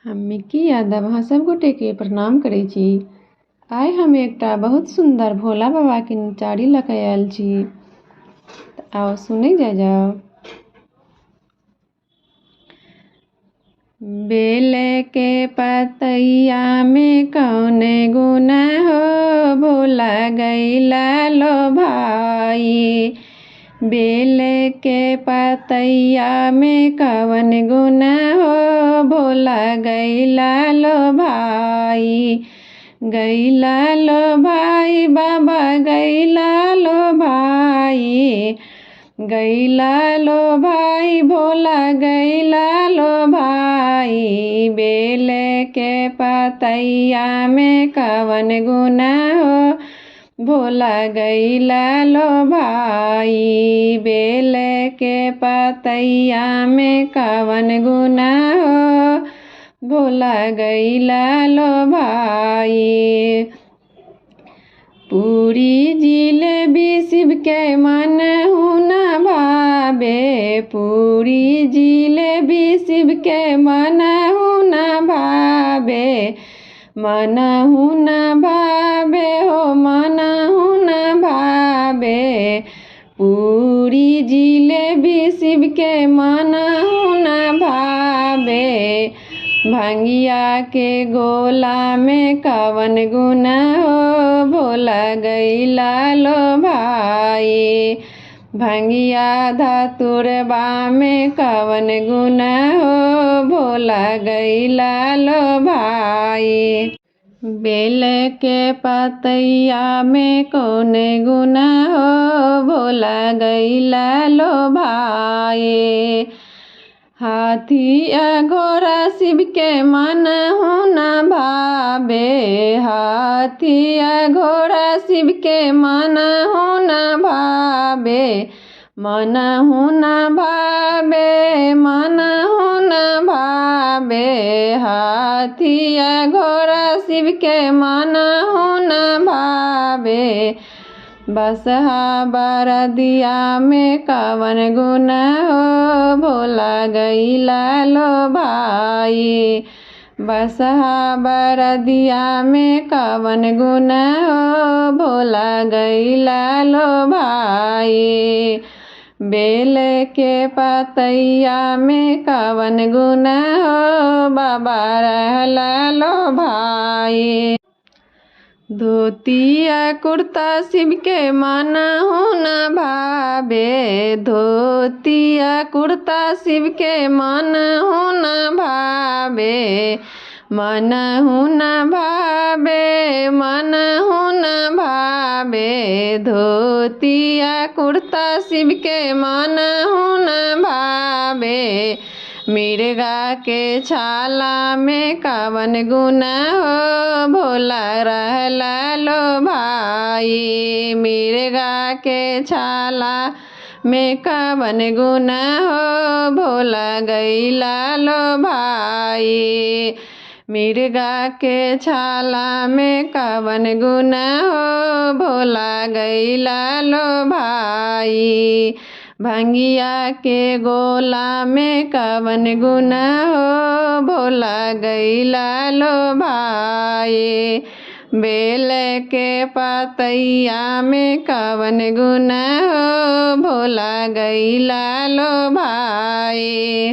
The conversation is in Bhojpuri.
हम मिक्की यादव अहाँ सभगोटे के प्रणाम करै छी। आइ हम एकटा बहुत सुंदर भोला बाबा के नचारी लऽ कऽ आयल छी। आओ सुनै जाओ। बेल के पतैया में कौन गुण हो, भोला गैला लो भाई। बेल के पतैया में कौन गुण हो, भोला गैला लो भाई। गैला लो भाई बाबा गैला लो भाई। गैला लो भाई भोला गैला लो भाई। बेल के पतैया में कवन गुण हो, भोला गैला लो भाई। बेल के पतैया में कवन गुण हो, भोला गैला लो भाई। पूरी जिलेबी शिव के मन हुना भावे। पूरी जिलेबी शिव के मन हुना भावे। मन हुना भावे हो मन हुना भावे। पूरी जिलेबी शिव के मन हुना भावे। भंगिया के गोला में कवन गुण हो, भोला गैला लो भाई। भंगिया धतुरबा में कवन गुण हो, भोला गैला लो भाई। बेल के पतैया में कौन गुण हो, भोला गैला लो भाई। हाथी घोड़ा शिव के मन हुना भावे। हाथी घोड़ा शिव के मन हुना भावे। मन हुना भावे मन हुना भावे। हाथी घोड़ा शिव के मन हुना भावे। बसहा बरदिया में कवन गुण हो, भोला गैला लो भाई। बसहा बरदिया में कवन गुण हो, भोला गैला लो भाई। बेल के पतैया में कवन गुण हो, बाबा रहला लो भाई। धोतिया कुर्ता शिव के मन हुना भावे। धोतिया कुर्ता शिव के मन हुना भावे। मन हुना भावे मन हुना भावे। धोतिया कुर्ता शिव के मन हुना भावे। मिर्गा के छाला में कवन गुण हो, भोला रहला लो भाई। मिर्गा के छाला में कवन गुण हो, भोला गैला लो भाई। मिर्गा के छाला में कवन गुण हो, भोला गैला लो भाई। भंगिया के गोला में कवन गुण हो, भोला गैला लो भाई। बेल के पतैया में कवन गुण हो, भोला गैला लो भाई।